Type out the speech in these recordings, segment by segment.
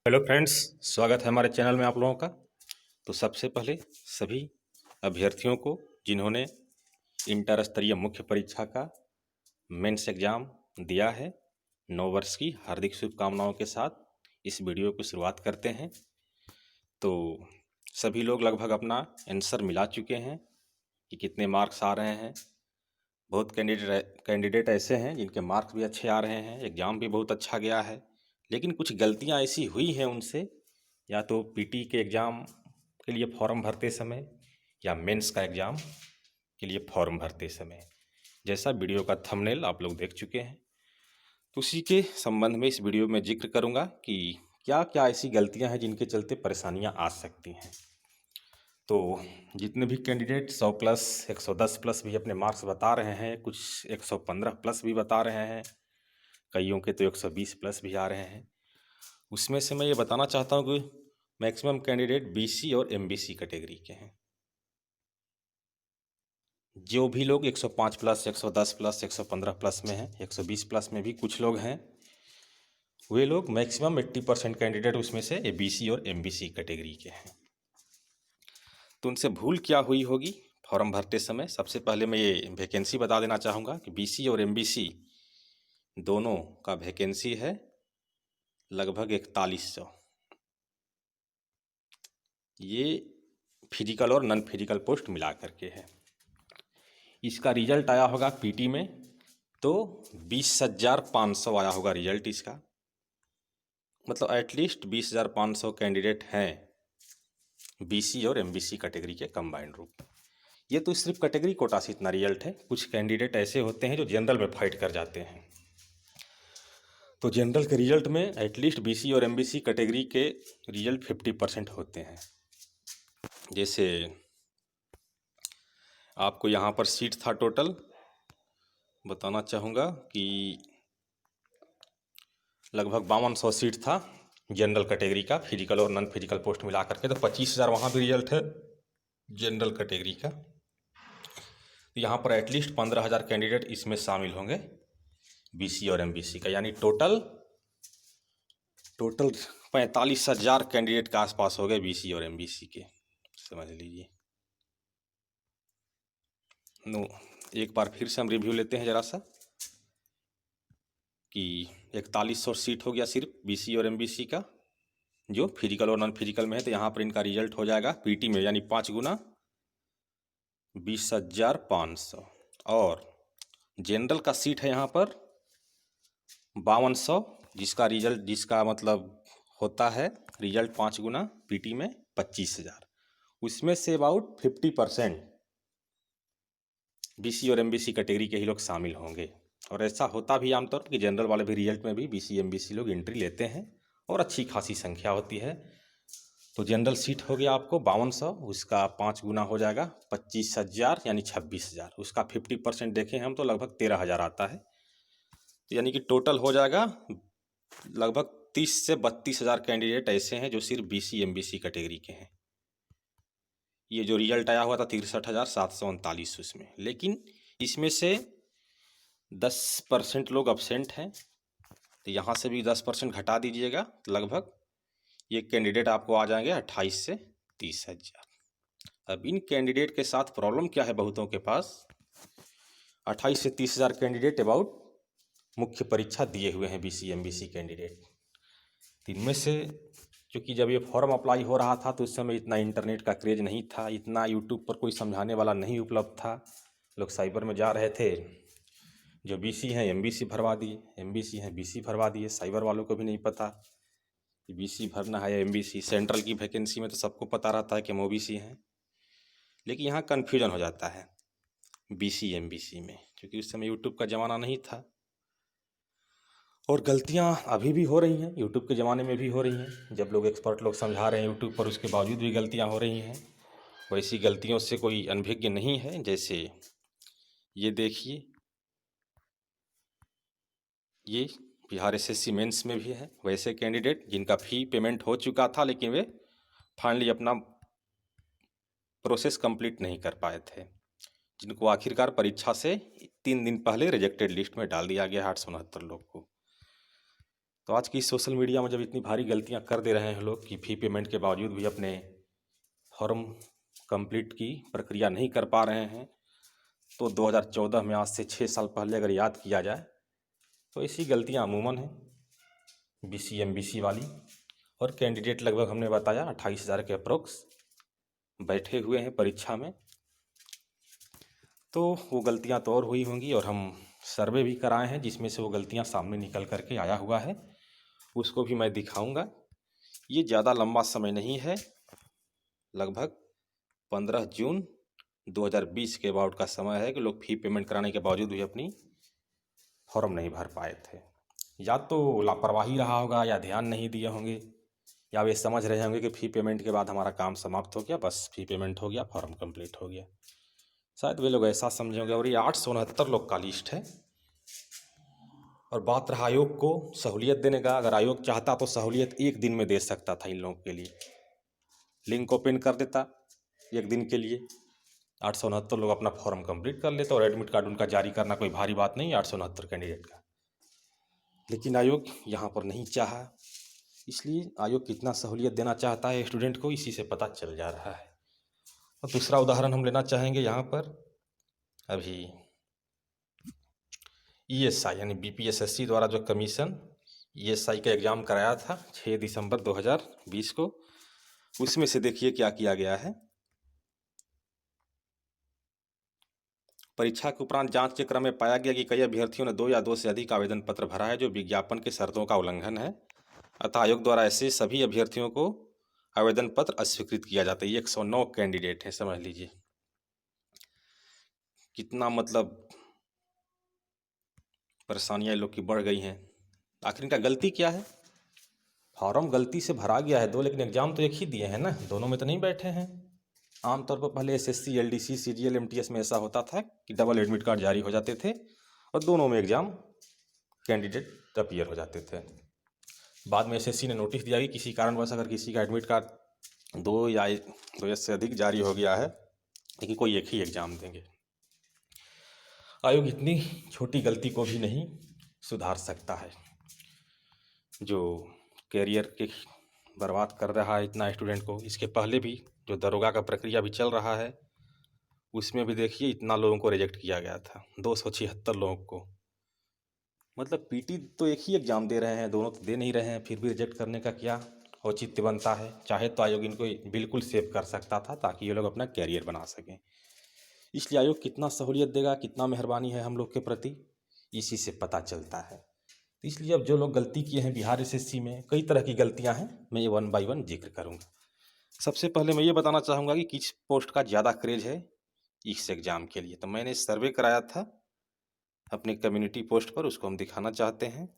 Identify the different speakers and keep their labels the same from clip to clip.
Speaker 1: Hello friends, स्वागत है हमारे चैनल में आप लोगों का। तो सबसे पहले सभी अभ्यर्थियों को जिन्होंने इंटर स्तरीय मुख्य परीक्षा का मेंस एग्ज़ाम दिया है, नव वर्ष की हार्दिक शुभकामनाओं के साथ इस वीडियो की शुरुआत करते हैं। तो सभी लोग लगभग अपना आंसर मिला चुके हैं कि कितने मार्क्स आ रहे हैं। बहुत कैंडिडेट ऐसे हैं जिनके मार्क्स भी अच्छे आ रहे हैं, एग्ज़ाम भी बहुत अच्छा गया है, लेकिन कुछ गलतियां ऐसी हुई हैं उनसे, या तो पीटी के एग्ज़ाम के लिए फॉर्म भरते समय या मेंस का एग्ज़ाम के लिए फॉर्म भरते समय। जैसा वीडियो का थंबनेल आप लोग देख चुके हैं, तो उसी के संबंध में इस वीडियो में जिक्र करूंगा कि क्या क्या ऐसी गलतियां हैं जिनके चलते परेशानियां आ सकती हैं। तो जितने भी कैंडिडेट 100 प्लस 110 प्लस भी अपने मार्क्स बता रहे हैं, कुछ 115 प्लस भी बता रहे हैं, कईयों के तो 120 प्लस भी आ रहे हैं। उसमें से मैं ये बताना चाहता हूँ कि मैक्सिमम कैंडिडेट बीसी और एमबीसी कैटेगरी के हैं। जो भी लोग 105 प्लस 110 प्लस 115 प्लस में हैं, 120 प्लस में भी कुछ लोग हैं, वे लोग मैक्सिमम 80% कैंडिडेट उसमें से बीसी और एमबीसी कैटेगरी के हैं। तो उनसे भूल क्या हुई होगी फॉर्म भरते समय? सबसे पहले मैं ये वैकेंसी बता देना चाहूँगा कि बीसी और एमबीसी दोनों का वैकेंसी है लगभग 4100। ये फिजिकल और नॉन फिजिकल पोस्ट मिला करके है। इसका रिजल्ट आया होगा पीटी में तो 20,500 आया होगा रिजल्ट इसका। मतलब एटलीस्ट 20,500 कैंडिडेट हैं बीसी और एमबीसी कैटेगरी के कंबाइंड रूप। ये तो सिर्फ कैटेगरी कोटा से इतना रिजल्ट है। कुछ कैंडिडेट ऐसे होते हैं जो जनरल में फाइट कर जाते हैं, तो जनरल के रिजल्ट में एटलीस्ट बीसी और एमबीसी कैटेगरी के रिजल्ट 50% होते हैं। जैसे आपको यहाँ पर सीट था, टोटल बताना चाहूँगा कि लगभग 5200 सीट था जनरल कैटेगरी का, फिजिकल और नॉन फिजिकल पोस्ट मिला करके। तो 25,000 वहाँ भी रिजल्ट है जनरल कैटेगरी का। तो यहाँ पर एटलीस्ट 15,000 कैंडिडेट इसमें शामिल होंगे बीसी और एमबीसी का, यानी टोटल 45,000 कैंडिडेट के आसपास हो गए बीसी और एमबीसी के, समझ लीजिए। नो, एक बार फिर से हम रिव्यू लेते हैं ज़रा सा कि 4100 सीट हो गया सिर्फ बीसी और एमबीसी का, जो फिजिकल और नॉन फिजिकल में है। तो यहाँ पर इनका रिजल्ट हो जाएगा पीटी में, यानी 5 गुना 20,500। और जनरल का सीट है यहाँ पर 5200, जिसका मतलब होता है रिजल्ट 5 गुना पीटी में 25,000। उसमें से अबाउट 50% बीसी और एमबीसी कैटेगरी के ही लोग शामिल होंगे। और ऐसा होता भी आमतौर पर कि जनरल वाले भी रिजल्ट में भी बीसी एमबीसी लोग एंट्री लेते हैं और अच्छी खासी संख्या होती है। तो जनरल सीट हो गया आपको 5200, उसका 5 गुना हो जाएगा 25,000 यानी 26,000। उसका 50% देखें हम तो लगभग 13,000 आता है। तो यानी कि टोटल हो जाएगा लगभग 30 से 32,000 कैंडिडेट ऐसे हैं जो सिर्फ बीसी एमबीसी कैटेगरी के हैं। ये जो रिजल्ट आया हुआ था 63,739 उसमें, लेकिन इसमें से 10% लोग अब्सेंट हैं, तो यहाँ से भी 10% घटा दीजिएगा तो लगभग ये कैंडिडेट आपको आ जाएंगे 28 से 30,000। अब इन कैंडिडेट के साथ प्रॉब्लम क्या है बहुतों के पास? 28 से 30,000 कैंडिडेट अबाउट मुख्य परीक्षा दिए हुए हैं बीसी एमबीसी कैंडिडेट। इनमें से क्योंकि जब ये फॉर्म अप्लाई हो रहा था तो उस समय इतना इंटरनेट का क्रेज नहीं था, इतना यूट्यूब पर कोई समझाने वाला नहीं उपलब्ध था। लोग साइबर में जा रहे थे, जो बीसी हैं एमबीसी भरवा दिए, एमबीसी हैं बीसी भरवा दिए। साइबर वालों को भी नहीं पता कि बीसी भरना है या एमबीसी। सेंट्रल की वैकेंसी में तो सबको पता रहता है कि हम ओबीसी हैं, लेकिन यहाँ कन्फ्यूजन हो जाता है बीसी एमबीसी में, क्योंकि उस समय यूट्यूब का ज़माना नहीं था। और गलतियाँ अभी भी हो रही हैं, यूट्यूब के ज़माने में भी हो रही हैं। जब लोग एक्सपर्ट लोग समझा रहे हैं यूट्यूब पर, उसके बावजूद भी गलतियाँ हो रही हैं। वैसी गलतियों से कोई अनभिज्ञ नहीं है। जैसे ये देखिए, ये बिहार एसएससी मेंस में भी है वैसे कैंडिडेट जिनका फ़ी पेमेंट हो चुका था, लेकिन वे फाइनली अपना प्रोसेस कंप्लीट नहीं कर पाए थे, जिनको आखिरकार परीक्षा से 3 दिन पहले रिजेक्टेड लिस्ट में डाल दिया गया 869 लोग को। तो आज की सोशल मीडिया में जब इतनी भारी गलतियां कर दे रहे हैं लोग कि फ़ी पेमेंट के बावजूद भी अपने फॉर्म कंप्लीट की प्रक्रिया नहीं कर पा रहे हैं, तो 2014 में आज से 6 साल पहले अगर याद किया जाए तो ऐसी गलतियां अमूमन हैं BC MBC वाली। और कैंडिडेट लगभग हमने बताया 28,000 के अप्रोक्स बैठे हुए हैं परीक्षा में। तो वो गलतियां तो और हुई होंगी, और हम सर्वे भी कराए हैं जिसमें से वो गलतियां सामने निकल करके आया हुआ है, उसको भी मैं दिखाऊंगा। ये ज़्यादा लंबा समय नहीं है, लगभग 15 जून 2020 के अबाउट का समय है कि लोग फ़ी पेमेंट कराने के बावजूद भी अपनी फॉर्म नहीं भर पाए थे। या तो लापरवाही रहा होगा, या ध्यान नहीं दिए होंगे, या वे समझ रहे होंगे कि फ़ी पेमेंट के बाद हमारा काम समाप्त हो गया, बस फ़ी पेमेंट हो गया, फॉर्म कंप्लीट हो गया। शायद वे लोग ऐसा समझे होंगे। और ये 869 लोग का लिस्ट है। और बात रहा आयोग को सहूलियत देने का, अगर आयोग चाहता तो सहूलियत एक दिन में दे सकता था इन लोगों के लिए। लिंक ओपन कर देता एक दिन के लिए, 869 लोग अपना फॉर्म कंप्लीट कर लेते और एडमिट कार्ड उनका जारी करना कोई भारी बात नहीं, 869 कैंडिडेट का। लेकिन आयोग यहाँ पर नहीं चाहा। इसलिए आयोग कितना सहूलियत देना चाहता है स्टूडेंट को, इसी से पता चल जा रहा है। और दूसरा उदाहरण हम लेना चाहेंगे यहाँ पर, अभी ESI यानी BPSSC द्वारा जो कमीशन ESI का एग्ज़ाम कराया था 6 दिसंबर 2020 को, उसमें से देखिए क्या किया गया है। परीक्षा के उपरांत जांच के क्रम में पाया गया कि कई अभ्यर्थियों ने 2 या 2 से अधिक आवेदन पत्र भरा है, जो विज्ञापन के शर्तों का उल्लंघन है। अतः आयोग द्वारा ऐसे सभी अभ्यर्थियों को आवेदन पत्र अस्वीकृत किया जाता है। 109 कैंडिडेट हैं, समझ लीजिए कितना मतलब परेशानियाँ लोग की बढ़ गई हैं। आखिर इनका गलती क्या है? फॉर्म गलती से भरा गया है 2, लेकिन एग्ज़ाम तो एक ही दिए हैं ना, दोनों में तो नहीं बैठे हैं। आमतौर पर पहले SSC LDC CGL MTS में ऐसा होता था कि डबल एडमिट कार्ड जारी हो जाते थे और दोनों में एग्ज़ाम कैंडिडेट अपीयर हो जाते थे। बाद में SSC ने नोटिस दिया कि किसी कारणवश अगर किसी का एडमिट कार्ड 2 या 2 से अधिक जारी हो गया है, लेकिन कोई एक ही एग्ज़ाम देंगे। आयोग इतनी छोटी गलती को भी नहीं सुधार सकता है, जो कैरियर के बर्बाद कर रहा है इतना स्टूडेंट को। इसके पहले भी जो दरोगा का प्रक्रिया भी चल रहा है, उसमें भी देखिए इतना लोगों को रिजेक्ट किया गया था, 276 लोगों को। मतलब PT तो एक ही एग्ज़ाम दे रहे हैं, दोनों तो दे नहीं रहे हैं, फिर भी रिजेक्ट करने का क्या औचित्य बनता है? चाहे तो आयोग इनको बिल्कुल सेव कर सकता था ताकि ये लोग अपना कैरियर बना सकें। इसलिए आयोग कितना सहूलियत देगा, कितना मेहरबानी है हम लोग के प्रति, इसी से पता चलता है। इसलिए अब जो लोग गलती किए हैं बिहार SSC में, कई तरह की गलतियां हैं, मैं ये 1 बाय 1 जिक्र करूंगा। सबसे पहले मैं ये बताना चाहूँगा कि किस पोस्ट का ज़्यादा क्रेज है इस एग्ज़ाम के लिए। तो मैंने सर्वे कराया था अपनी कम्युनिटी पोस्ट पर, उसको हम दिखाना चाहते हैं।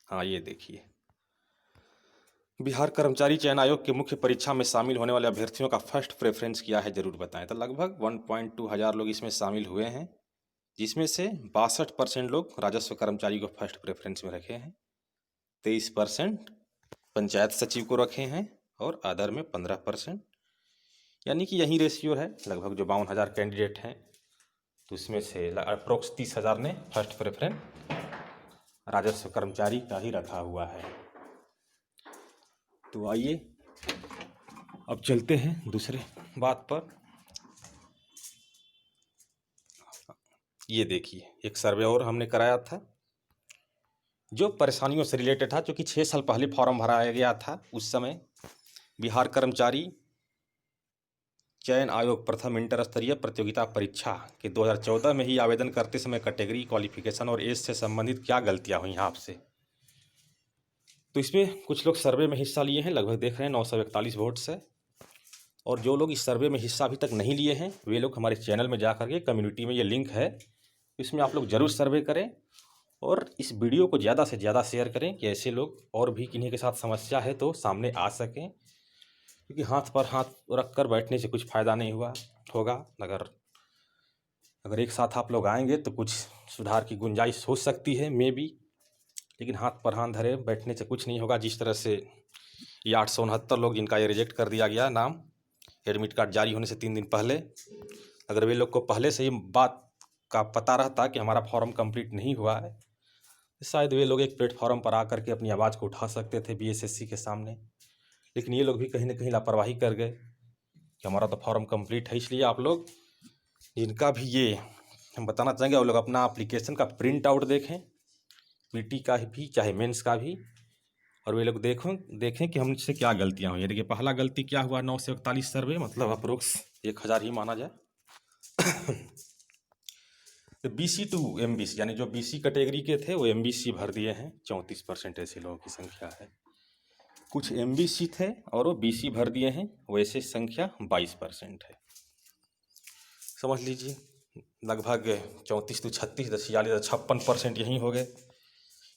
Speaker 1: हाँ, ये देखिए, बिहार कर्मचारी चयन आयोग के मुख्य परीक्षा में शामिल होने वाले अभ्यर्थियों का फर्स्ट प्रेफरेंस क्या है, ज़रूर बताएं। तो लगभग 1.2 हज़ार लोग इसमें शामिल हुए हैं, जिसमें से 62% लोग राजस्व कर्मचारी को फर्स्ट प्रेफरेंस में रखे हैं, 23% पंचायत सचिव को रखे हैं, और अदर में 15%। यानी कि यही रेशियो है। लगभग जो 52,000 कैंडिडेट हैं, तो उसमें से अप्रोक्स 30,000 ने फर्स्ट प्रेफरेंस राजस्व कर्मचारी का ही रखा हुआ है। तो आइए अब चलते हैं दूसरे बात पर। ये देखिए, एक सर्वे और हमने कराया था जो परेशानियों से रिलेटेड था, क्योंकि 6 साल पहले फॉर्म भराया गया था। उस समय बिहार कर्मचारी चयन आयोग प्रथम इंटर स्तरीय प्रतियोगिता परीक्षा के 2014 में ही आवेदन करते समय कैटेगरी, क्वालिफिकेशन और एज से संबंधित क्या गलतियां हुई हैं आपसे। तो इसमें कुछ लोग सर्वे में हिस्सा लिए हैं, लगभग देख रहे हैं 941 वोट्स है। और जो लोग इस सर्वे में हिस्सा अभी तक नहीं लिए हैं, वे लोग हमारे चैनल में जा करके कम्युनिटी में ये लिंक है, इसमें आप लोग ज़रूर सर्वे करें और इस वीडियो को ज़्यादा से ज़्यादा शेयर करें कि ऐसे लोग और भी किन्हीं के साथ समस्या है तो सामने आ सकें। क्योंकि हाथ पर हाथ रख कर बैठने से कुछ फ़ायदा नहीं होगा। अगर एक साथ आप लोग आएंगे तो कुछ सुधार की गुंजाइश हो सकती है, मे बी। लेकिन हाथ पर हाथ धरे बैठने से कुछ नहीं होगा। जिस तरह से ये 869 लोग जिनका ये रिजेक्ट कर दिया गया नाम एडमिट कार्ड जारी होने से 3 दिन पहले, अगर वे लोग को पहले से ही बात का पता रहता कि हमारा फॉर्म कंप्लीट नहीं हुआ है, शायद वे लोग एक प्लेटफॉर्म पर आकर के अपनी आवाज़ को उठा सकते थे बीएसएससी के सामने। लेकिन ये लोग भी कहीं ना कहीं लापरवाही कर गए कि हमारा तो फॉर्म कंप्लीट है। इसलिए आप लोग जिनका भी ये हम बताना चाहेंगे, वो लोग अपना एप्लीकेशन का प्रिंट आउट देखें, पीटी का भी चाहे मेंस का भी, और वे लोग देखें कि हमसे क्या गलतियां हुई। देखिए पहला गलती क्या हुआ, 941 सर्वे, मतलब अप्रोक्स 1000 ही माना जाए। तो BC टू MBC यानी जो BC कैटेगरी के थे वो MBC भर दिए हैं, 34% ऐसे लोगों की संख्या है। कुछ MBC थे और वो BC भर दिए हैं, वैसे संख्या 22% है। समझ लीजिए लगभग 34 to 36 46 56% यहीं हो गए।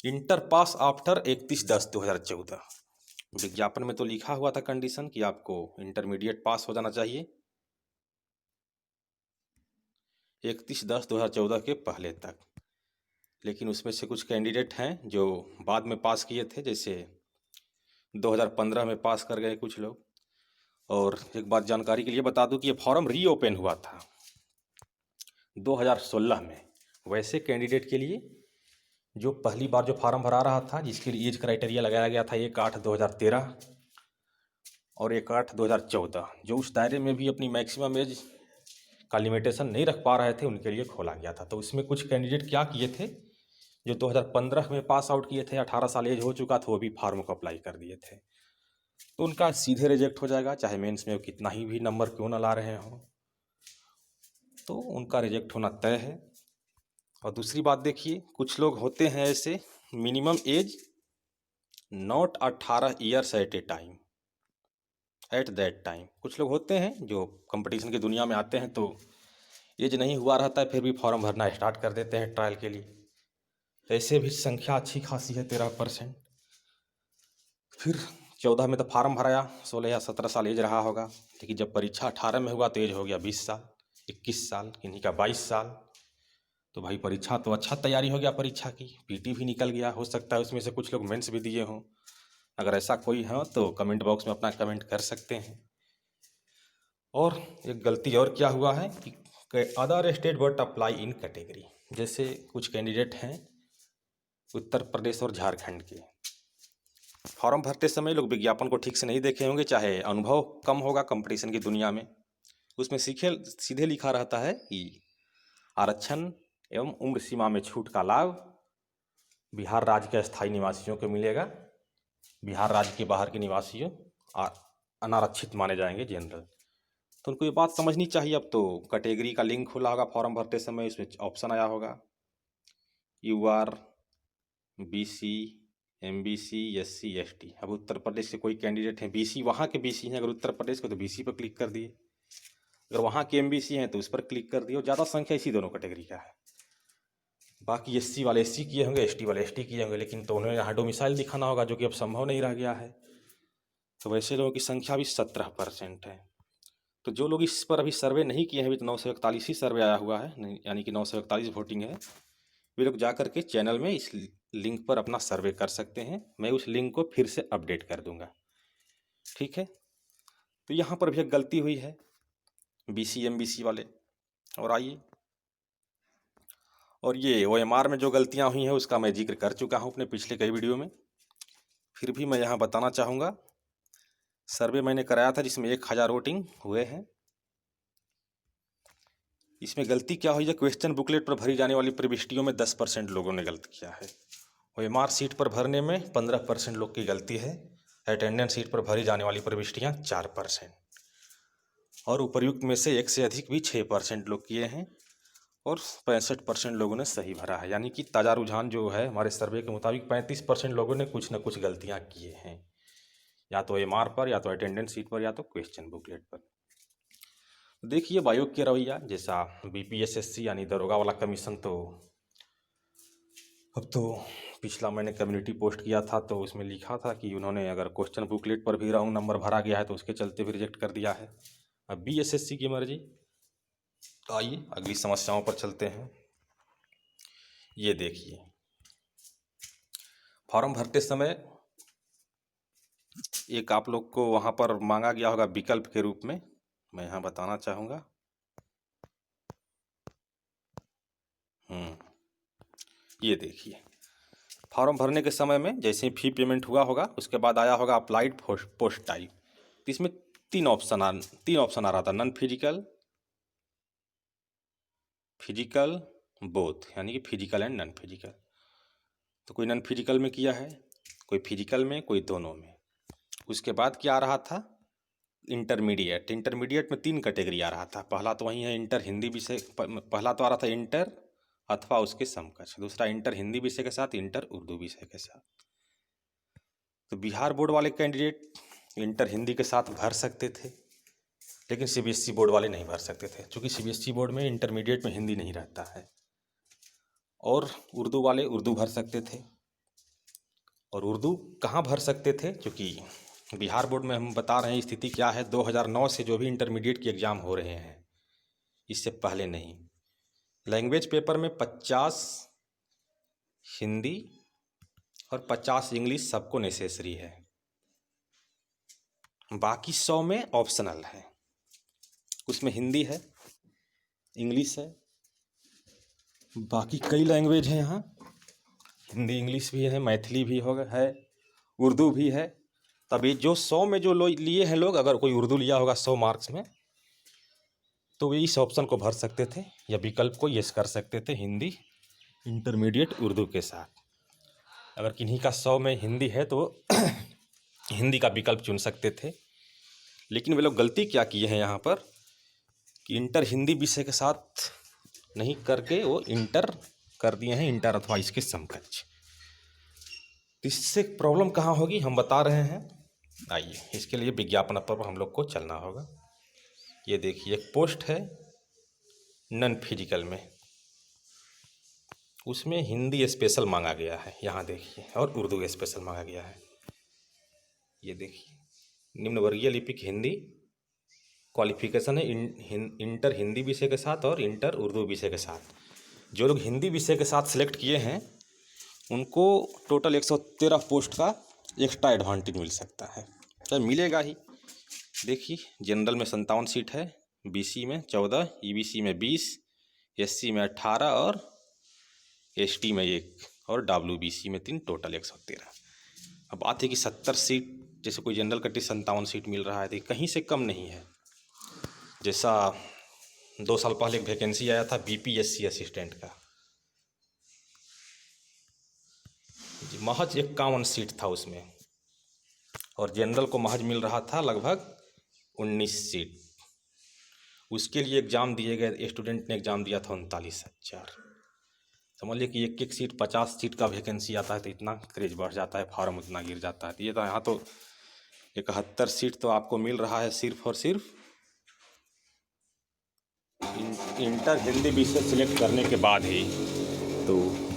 Speaker 1: इंटर पास आफ्टर 31/10/2014, विज्ञापन में तो लिखा हुआ था कंडीशन कि आपको इंटरमीडिएट पास हो जाना चाहिए 31/10/2014 के पहले तक। लेकिन उसमें से कुछ कैंडिडेट हैं जो बाद में पास किए थे, जैसे 2015 में पास कर गए कुछ लोग। और एक बात जानकारी के लिए बता दूं कि ये फॉर्म रीओपन हुआ था 2016 में, वैसे कैंडिडेट के लिए जो पहली बार जो फॉर्म भरा रहा था, जिसके लिए एज क्राइटेरिया लगाया गया था 1/8/2013 और 1/8/2014, जो उस दायरे में भी अपनी मैक्सिमम एज का लिमिटेशन नहीं रख पा रहे थे, उनके लिए खोला गया था। तो इसमें कुछ कैंडिडेट क्या किए थे, जो 2015 में पास आउट किए थे, 18 साल एज हो चुका था, वो भी फॉर्म को अप्लाई कर दिए थे, तो उनका सीधे रिजेक्ट हो जाएगा, चाहे मेंस में कितना ही भी नंबर क्यों ना ला रहे हों, तो उनका रिजेक्ट होना तय है। और दूसरी बात देखिए, कुछ लोग होते हैं ऐसे, minimum age not 18 years at that time. कुछ लोग होते हैं जो कंपटीशन की दुनिया में आते हैं तो एज नहीं हुआ रहता है, फिर भी फॉर्म भरना स्टार्ट कर देते हैं ट्रायल के लिए। ऐसे भी संख्या अच्छी खासी है, 13%। फिर 14 में तो फार्म भराया, 16 या 17 साल एज रहा होगा, लेकिन जब परीक्षा 18 में हुआ तो एज हो गया 20 साल, 21 साल, किन्हीं का 22 साल। तो भाई परीक्षा तो अच्छा तैयारी हो गया, परीक्षा की पीटी भी निकल गया, हो सकता है उसमें से कुछ लोग मेंस भी दिए हों। अगर ऐसा कोई है तो कमेंट बॉक्स में अपना कमेंट कर सकते हैं। और एक गलती और क्या हुआ है कि other state but apply in category, जैसे कुछ कैंडिडेट हैं उत्तर प्रदेश और झारखंड के, फॉर्म भरते समय लोग विज्ञापन को ठीक से नहीं देखे होंगे, चाहे अनुभव कम होगा कंपटीशन की दुनिया में। उसमें सीधे लिखा रहता है कि आरक्षण एवं उम्र सीमा में छूट का लाभ बिहार राज्य के स्थायी निवासियों को मिलेगा, बिहार राज्य के बाहर के निवासियों अनारक्षित माने जाएंगे, जनरल। तो उनको ये बात समझनी चाहिए। अब तो कैटेगरी का लिंक खुला होगा फॉर्म भरते समय, उसमें ऑप्शन आया होगा UR BC MBC SC ST। अब उत्तर प्रदेश के कोई कैंडिडेट हैं BC, वहाँ के BC हैं, अगर उत्तर प्रदेश के तो BC पर क्लिक कर दिए, अगर वहाँ के MBC हैं तो उस पर क्लिक कर दिए। ज़्यादा संख्या इसी दोनों कैटेगरी का है। बाकी SC वाले SC किए होंगे, ST वाले ST किए होंगे, लेकिन तो उन्हें यहाँ डोमिसाइल दिखाना होगा, जो कि अब संभव नहीं रह गया है। तो वैसे लोगों की संख्या भी 17% है। तो जो लोग इस पर अभी सर्वे नहीं किए हैं, अभी तो 941 ही सर्वे आया हुआ है, यानी कि 941 वोटिंग है, वे लोग जा करके चैनल में इस लिंक पर अपना सर्वे कर सकते हैं। मैं उस लिंक को फिर से अपडेट कर दूंगा, ठीक है। तो यहाँ पर भी एक गलती हुई है BC MBC वाले। और आइए, और ये OMR में जो गलतियाँ हुई हैं उसका मैं जिक्र कर चुका हूँ अपने पिछले कई वीडियो में, फिर भी मैं यहाँ बताना चाहूँगा। सर्वे मैंने कराया था जिसमें 1000 वोटिंग हुए हैं। इसमें गलती क्या हुई है, क्वेश्चन बुकलेट पर भरी जाने वाली प्रविष्टियों में 10% लोगों ने गलत किया है। OMR सीट पर भरने में 15% लोग की गलती है। अटेंडेंस सीट पर भरी जाने वाली प्रविष्टियाँ 4%, और उपर्युक्त में से एक से अधिक भी 6% लोग किए हैं, और 65% लोगों ने सही भरा है। यानी कि ताज़ा रुझान जो है हमारे सर्वे के मुताबिक 35% लोगों ने कुछ न कुछ गलतियाँ किए हैं, या तो OMR पर, या तो अटेंडेंस सीट पर, या तो क्वेश्चन बुकलेट पर। देखिए आयोग के रवैया, जैसा BPSSC यानी दरोगा वाला कमीशन, तो अब तो पिछला मैंने कम्युनिटी पोस्ट किया था तो उसमें लिखा था कि उन्होंने अगर क्वेश्चन बुकलेट पर भी रॉन्ग नंबर भरा गया है तो उसके चलते भी रिजेक्ट कर दिया है। अब BSSC की मर्जी। आइए अगली समस्याओं पर चलते हैं। ये देखिए, फॉर्म भरते समय एक आप लोग को वहाँ पर मांगा गया होगा विकल्प के रूप में, मैं यहाँ बताना चाहूँगा। ये देखिए, फॉर्म भरने के समय में जैसे ही फी पेमेंट हुआ होगा उसके बाद आया होगा अप्लाइड पोस्ट टाइप। तो इसमें तीन ऑप्शन आ रहा था, नॉन फिजिकल, फिजिकल, बोथ, यानी कि फिजिकल एंड नॉन फिजिकल। तो कोई नॉन फिजिकल में किया है, कोई फिजिकल में, कोई दोनों में। उसके बाद क्या आ रहा था, इंटरमीडिएट। इंटरमीडिएट में 3 कैटेगरी आ रहा था। पहला तो वही है इंटर हिंदी विषय, पहला तो आ रहा था इंटर अथवा उसके समकक्ष, दूसरा इंटर हिंदी विषय के साथ, इंटर उर्दू विषय के साथ। तो बिहार बोर्ड वाले कैंडिडेट इंटर हिंदी के साथ भर सकते थे, लेकिन सीबीएसई बोर्ड वाले नहीं भर सकते थे, क्योंकि सीबीएसई बोर्ड में इंटरमीडिएट में हिंदी नहीं रहता है। और उर्दू वाले उर्दू भर सकते थे। और उर्दू कहाँ भर सकते थे, क्योंकि बिहार बोर्ड में हम बता रहे हैं स्थिति क्या है। 2009 से जो भी इंटरमीडिएट के एग्ज़ाम हो रहे हैं, इससे पहले नहीं। लैंग्वेज पेपर में 50 हिंदी और 50 इंग्लिश सबको नेसेसरी है, बाकी 100 में ऑप्शनल है। उसमें हिंदी है, इंग्लिश है, बाकी कई लैंग्वेज हैं यहाँ, हिंदी इंग्लिश भी है, मैथिली भी है, उर्दू भी है। तब ये जो 100 में जो लिए हैं लोग, अगर कोई उर्दू लिया होगा 100 मार्क्स में, तो वे इस ऑप्शन को भर सकते थे या विकल्प को यस कर सकते थे, हिंदी इंटरमीडिएट उर्दू के साथ। अगर किन्हीं का 100 में हिंदी है तो हिंदी का विकल्प चुन सकते थे। लेकिन वे लोग गलती क्या किए हैं यहाँ पर कि इंटर हिंदी विषय के साथ नहीं करके वो इंटर कर दिए हैं, इंटर अथवा इसके समकक्ष। इससे प्रॉब्लम कहाँ होगी हम बता रहे हैं। आइए, इसके लिए विज्ञापन पर हम लोग को चलना होगा। ये देखिए, एक पोस्ट है नॉन फिजिकल में, उसमें हिंदी स्पेशल मांगा गया है, यहाँ देखिए, और उर्दू स्पेशल मांगा गया है। ये देखिए, निम्न वर्गीय लिपिक हिंदी क्वालिफिकेशन है इंटर हिंदी विषय के साथ और इंटर उर्दू विषय के साथ। जो लोग हिंदी विषय के साथ सिलेक्ट किए हैं उनको टोटल 113 पोस्ट का एक्स्ट्रा एडवांटेज मिल सकता है, तो मिलेगा ही। देखिए, जनरल में 57 सीट है, बीसी में 14, ईबीसी में 20, एससी में 18 और एसटी में 1 और डब्ल्यूबीसी में 3, टोटल 113। अब बात है कि 70 सीट, जैसे कोई जनरल कटी 57 सीट मिल रहा है, तो कहीं से कम नहीं है। जैसा 2 साल पहले एक वैकेंसी आया था बीपीएससी असिस्टेंट का, महज 51 सीट था उसमें, और जनरल को महज मिल रहा था लगभग 19 सीट। उसके लिए एग्ज़ाम दिए गए, स्टूडेंट ने एग्ज़ाम दिया था 39,000। समझिए कि एक सीट 50 सीट का वैकेंसी आता है तो इतना क्रेज बढ़ जाता है, फॉर्म उतना गिर जाता है। तो ये तो यहाँ तो 71 सीट तो आपको मिल रहा है सिर्फ और सिर्फ इंटर हिंदी विषय सिलेक्ट करने के बाद ही। तो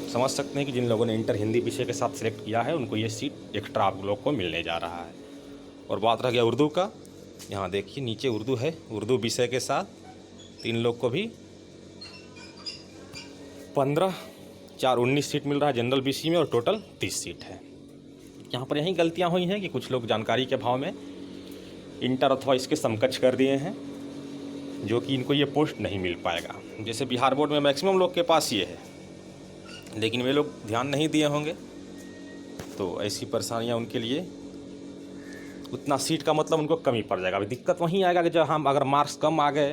Speaker 1: समझ सकते हैं कि जिन लोगों ने इंटर हिंदी विषय के साथ सिलेक्ट किया है उनको ये सीट एक्स्ट्रा आप लोग को मिलने जा रहा है। और बात रह गया उर्दू का, यहाँ देखिए नीचे उर्दू है, उर्दू विषय के साथ 3 लोग को भी 15, 4, 19 सीट मिल रहा है जनरल बीसी में, और टोटल 30 सीट है। यहाँ पर यही गलतियाँ हुई हैं कि कुछ लोग जानकारी के भाव में इंटर अथवा इसके समकक्ष कर दिए हैं, जो कि इनको ये पोस्ट नहीं मिल पाएगा। जैसे बिहार बोर्ड में मैक्सिमम लोग के पास ये है, लेकिन वे लोग ध्यान नहीं दिए होंगे, तो ऐसी परेशानियाँ उनके लिए, उतना सीट का मतलब उनको कम ही पड़ जाएगा। अभी दिक्कत वहीं आएगा कि जब हम अगर मार्क्स कम आ गए,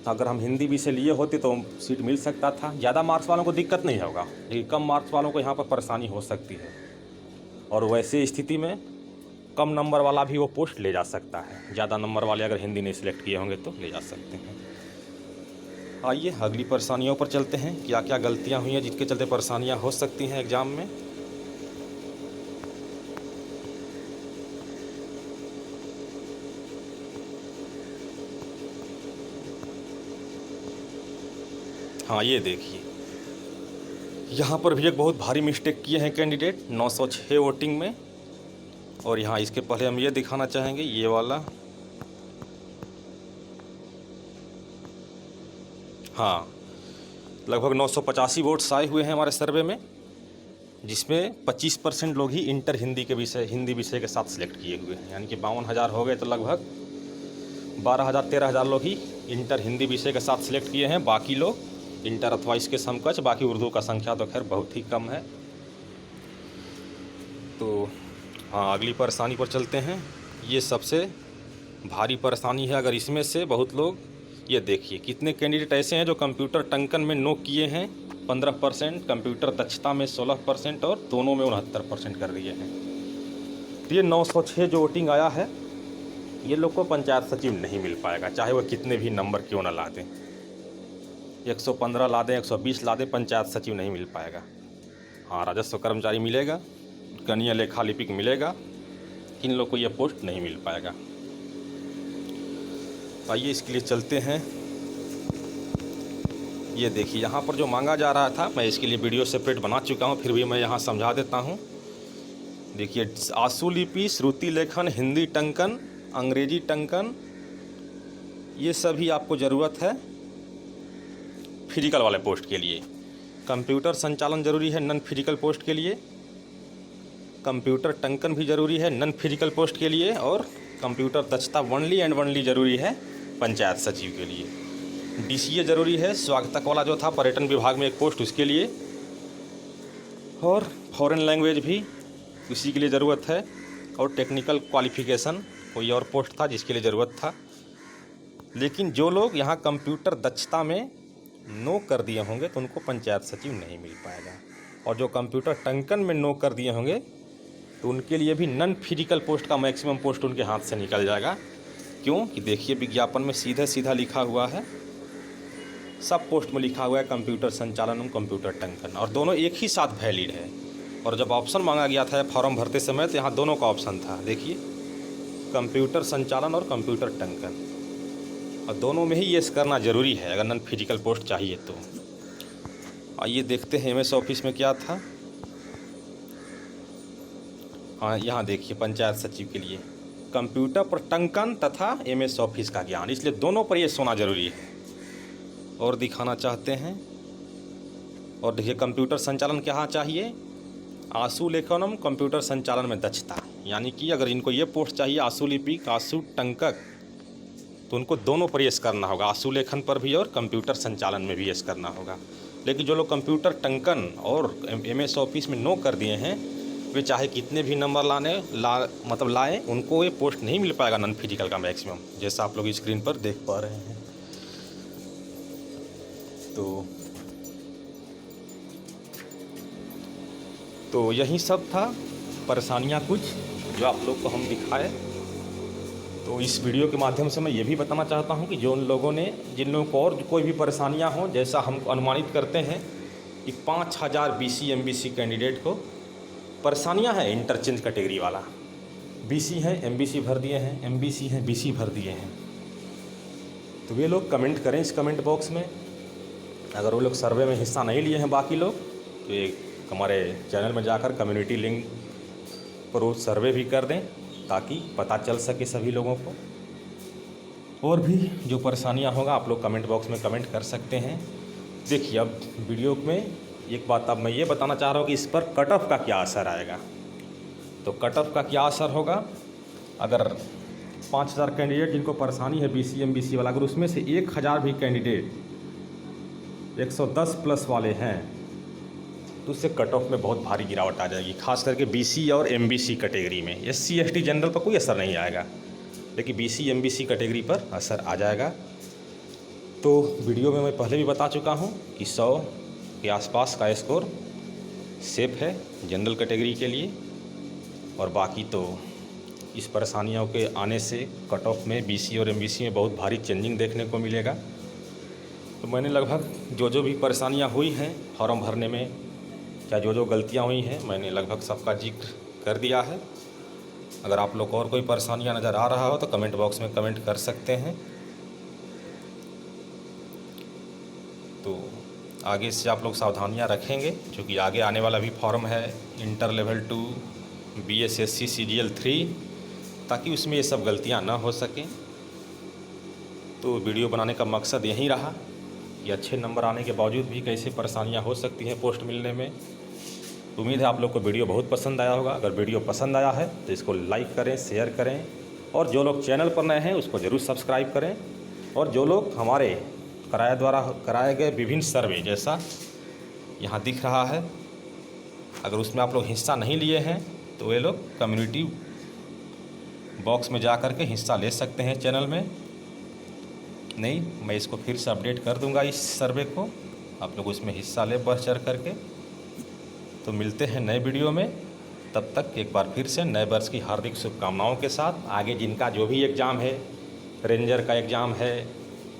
Speaker 1: अगर हम हिंदी विषय लिए होते तो सीट मिल सकता था। ज़्यादा मार्क्स वालों को दिक्कत नहीं होगा, लेकिन कम मार्क्स वालों को यहाँ पर परेशानी हो सकती है। और वैसे स्थिति में कम नंबर वाला भी वो पोस्ट ले जा सकता है, ज़्यादा नंबर वाले अगर हिंदी नहीं सिलेक्ट किए होंगे तो ले जा सकते हैं। आइए अगली परेशानियों पर चलते हैं, क्या क्या गलतियाँ हुई हैं जिसके चलते परेशानियाँ हो सकती हैं एग्ज़ाम में। हाँ, ये देखिए, यहाँ पर भी एक बहुत भारी मिस्टेक किए हैं कैंडिडेट 906 वोटिंग में। और यहाँ इसके पहले हम ये दिखाना चाहेंगे, ये वाला, हाँ, लगभग 985 वोट्स आए हुए हैं हमारे सर्वे में, जिसमें 25% लोग ही इंटर हिंदी विषय के साथ सिलेक्ट किए हुए हैं। यानी कि 52,000 हो गए, तो लगभग 12,000 13,000 लोग ही इंटर हिंदी विषय के साथ सिलेक्ट किए हैं, बाकी लोग इंटर अथवा इसके समकक्ष। बाकी उर्दू का संख्या तो खैर बहुत ही कम है। तो हाँ, अगली परेशानी पर चलते हैं। ये सबसे भारी परेशानी है। अगर इसमें से बहुत लोग, ये देखिए कितने कैंडिडेट ऐसे हैं जो कंप्यूटर टंकन में नो किए हैं 15%, कंप्यूटर दक्षता में 16% और दोनों में 69% कर दिए हैं। तो ये 906 जो वोटिंग आया है, ये लोग को पंचायत सचिव नहीं मिल पाएगा, चाहे वह कितने भी नंबर क्यों ना ला दें। 115 ला दें, 120 ला दें, पंचायत सचिव नहीं मिल पाएगा। हाँ, राजस्व कर्मचारी मिलेगा, गणीय लेखा लिपिक मिलेगा, इन लोग को यह पोस्ट नहीं मिल पाएगा। आइए इसके लिए चलते हैं। ये देखिए यहाँ पर जो मांगा जा रहा था, मैं इसके लिए वीडियो सेपरेट बना चुका हूँ, फिर भी मैं यहाँ समझा देता हूँ। देखिए, आशु लिपि, श्रुति लेखन, हिंदी टंकन, अंग्रेजी टंकन, ये सभी आपको ज़रूरत है फिजिकल वाले पोस्ट के लिए। कंप्यूटर संचालन ज़रूरी है नॉन फिजिकल पोस्ट के लिए, कंप्यूटर टंकन भी ज़रूरी है नॉन फिजिकल पोस्ट के लिए, और कंप्यूटर दक्षता वनली एंड वनली ज़रूरी है पंचायत सचिव के लिए। DCA ज़रूरी है, स्वागतक वाला जो था पर्यटन विभाग में एक पोस्ट, उसके लिए, और फॉरेन लैंग्वेज भी उसी के लिए ज़रूरत है, और टेक्निकल क्वालिफ़िकेशन कोई और पोस्ट था जिसके लिए ज़रूरत था। लेकिन जो लोग यहाँ कंप्यूटर दक्षता में नो कर दिए होंगे तो उनको पंचायत सचिव नहीं मिल पाएगा, और जो कंप्यूटर टंकन में नो कर दिए होंगे तो उनके लिए भी नॉन फिजिकल पोस्ट का मैक्सिमम पोस्ट उनके हाथ से निकल जाएगा। क्यों कि देखिए विज्ञापन में सीधा सीधा लिखा हुआ है, सब पोस्ट में लिखा हुआ है कंप्यूटर संचालन एवं कंप्यूटर टंकन, और दोनों एक ही साथ वैलिड है। और जब ऑप्शन मांगा गया था फॉर्म भरते समय तो यहाँ दोनों का ऑप्शन था, देखिए कंप्यूटर संचालन और कंप्यूटर टंकन, और दोनों में ही ये करना ज़रूरी है अगर नॉन फिजिकल पोस्ट चाहिए तो। आइए देखते हैं MS ऑफिस में क्या था। हाँ, यहाँ देखिए पंचायत सचिव के लिए कंप्यूटर पर टंकन तथा MS ऑफिस का ज्ञान, इसलिए दोनों पर ये होना ज़रूरी है। और दिखाना चाहते हैं, और देखिए कंप्यूटर संचालन क्या चाहिए, आशु लेखनम, कंप्यूटर संचालन में दक्षता, यानी कि अगर इनको ये पोस्ट चाहिए आशु लिपिक, आशु टंकक, तो उनको दोनों पर यस करना होगा, आशु लेखन पर भी और कंप्यूटर संचालन में भी यस करना होगा। लेकिन जो लोग कंप्यूटर टंकन और MS ऑफिस में नो कर दिए हैं, वे चाहे कितने भी नंबर लाएँ, उनको ये पोस्ट नहीं मिल पाएगा नॉन फिजिकल का मैक्सिमम, जैसा आप लोग स्क्रीन पर देख पा रहे हैं। तो यही सब था, परेशानियां कुछ जो आप लोग को हम दिखाए। तो इस वीडियो के माध्यम से मैं ये भी बताना चाहता हूं कि जिन लोगों को और कोई भी परेशानियां हों, जैसा हम अनुमानित करते हैं कि 5000 BC MBC कैंडिडेट को परेशानियां हैं, इंटरचेंज कैटेगरी वाला, BC हैं MBC भर दिए हैं, MBC हैं BC भर दिए हैं, तो वे लोग कमेंट करें इस कमेंट बॉक्स में। अगर वो लोग सर्वे में हिस्सा नहीं लिए हैं बाकी लोग, तो एक हमारे चैनल में जाकर कम्युनिटी लिंक पर वो सर्वे भी कर दें, ताकि पता चल सके सभी लोगों को। और भी जो परेशानियां होगा आप लोग कमेंट बॉक्स में कमेंट कर सकते हैं। देखिए, अब वीडियो में एक बात अब मैं ये बताना चाह रहा हूँ कि इस पर कट ऑफ का क्या असर आएगा। तो कट ऑफ का क्या असर होगा, अगर 5000 कैंडिडेट जिनको परेशानी है BC MBC वाला, अगर उसमें से 1000 भी कैंडिडेट 110 प्लस वाले हैं, तो उससे कट ऑफ में बहुत भारी गिरावट आ जाएगी, खास करके BC और MBC कैटेगरी में। SC ST जनरल पर कोई असर नहीं आएगा, लेकिन BC MBC कैटेगरी पर असर आ जाएगा। तो वीडियो में मैं पहले भी बता चुका हूं कि 100 के आसपास का स्कोर सेफ है जनरल कैटेगरी के लिए, और बाकी तो इस परेशानियों के आने से कट ऑफ में BC और MBC में बहुत भारी चेंजिंग देखने को मिलेगा। तो मैंने लगभग जो भी परेशानियां हुई हैं फॉर्म भरने में, या जो गलतियां हुई हैं, मैंने लगभग सबका जिक्र कर दिया है। अगर आप लोग को और कोई परेशानियां नज़र आ रहा हो तो कमेंट बॉक्स में कमेंट कर सकते हैं। तो आगे से आप लोग सावधानियां रखेंगे, क्योंकि आगे आने वाला भी फॉर्म है इंटर लेवल 2 BSSC CGL 3, ताकि उसमें ये सब गलतियां ना हो सकें। तो वीडियो बनाने का मकसद यही रहा कि अच्छे नंबर आने के बावजूद भी कैसे परेशानियां हो सकती हैं पोस्ट मिलने में। उम्मीद है आप लोग को वीडियो बहुत पसंद आया होगा। अगर वीडियो पसंद आया है तो इसको लाइक करें, शेयर करें, और जो लोग चैनल पर नए हैं उसको ज़रूर सब्सक्राइब करें, और जो लोग हमारे कराए गए विभिन्न सर्वे, जैसा यहाँ दिख रहा है, अगर उसमें आप लोग हिस्सा नहीं लिए हैं तो वे लोग कम्युनिटी बॉक्स में जा कर के हिस्सा ले सकते हैं चैनल में। नहीं, मैं इसको फिर से अपडेट कर दूंगा इस सर्वे को, आप लोग उसमें हिस्सा ले बढ़ चढ़ करके। तो मिलते हैं नए वीडियो में, तब तक एक बार फिर से नए वर्ष की हार्दिक शुभकामनाओं के साथ। आगे जिनका जो भी एग्ज़ाम है, रेंजर का एग्ज़ाम है,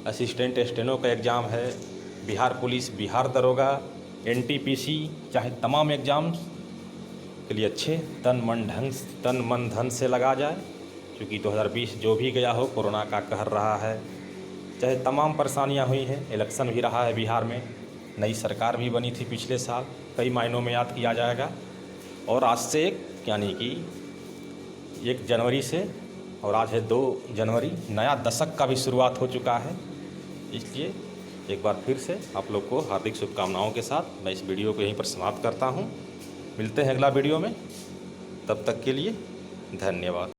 Speaker 1: असिस्टेंट स्टेनो का एग्ज़ाम है, बिहार पुलिस, बिहार दरोगा, NTPC, चाहे तमाम एग्ज़ाम्स के लिए अच्छे तन मन धन से लगा जाए, क्योंकि 2020 जो भी गया हो कोरोना का कहर रहा है, चाहे तमाम परेशानियां हुई हैं, इलेक्शन भी रहा है बिहार में, नई सरकार भी बनी थी पिछले साल, कई मायनों में याद किया जाएगा। और आज से यानी कि 1 जनवरी से, और आज है 2 जनवरी, नया दशक का भी शुरुआत हो चुका है। इसलिए एक बार फिर से आप लोग को हार्दिक शुभकामनाओं के साथ मैं इस वीडियो को यहीं पर समाप्त करता हूं। मिलते हैं अगला वीडियो में, तब तक के लिए धन्यवाद।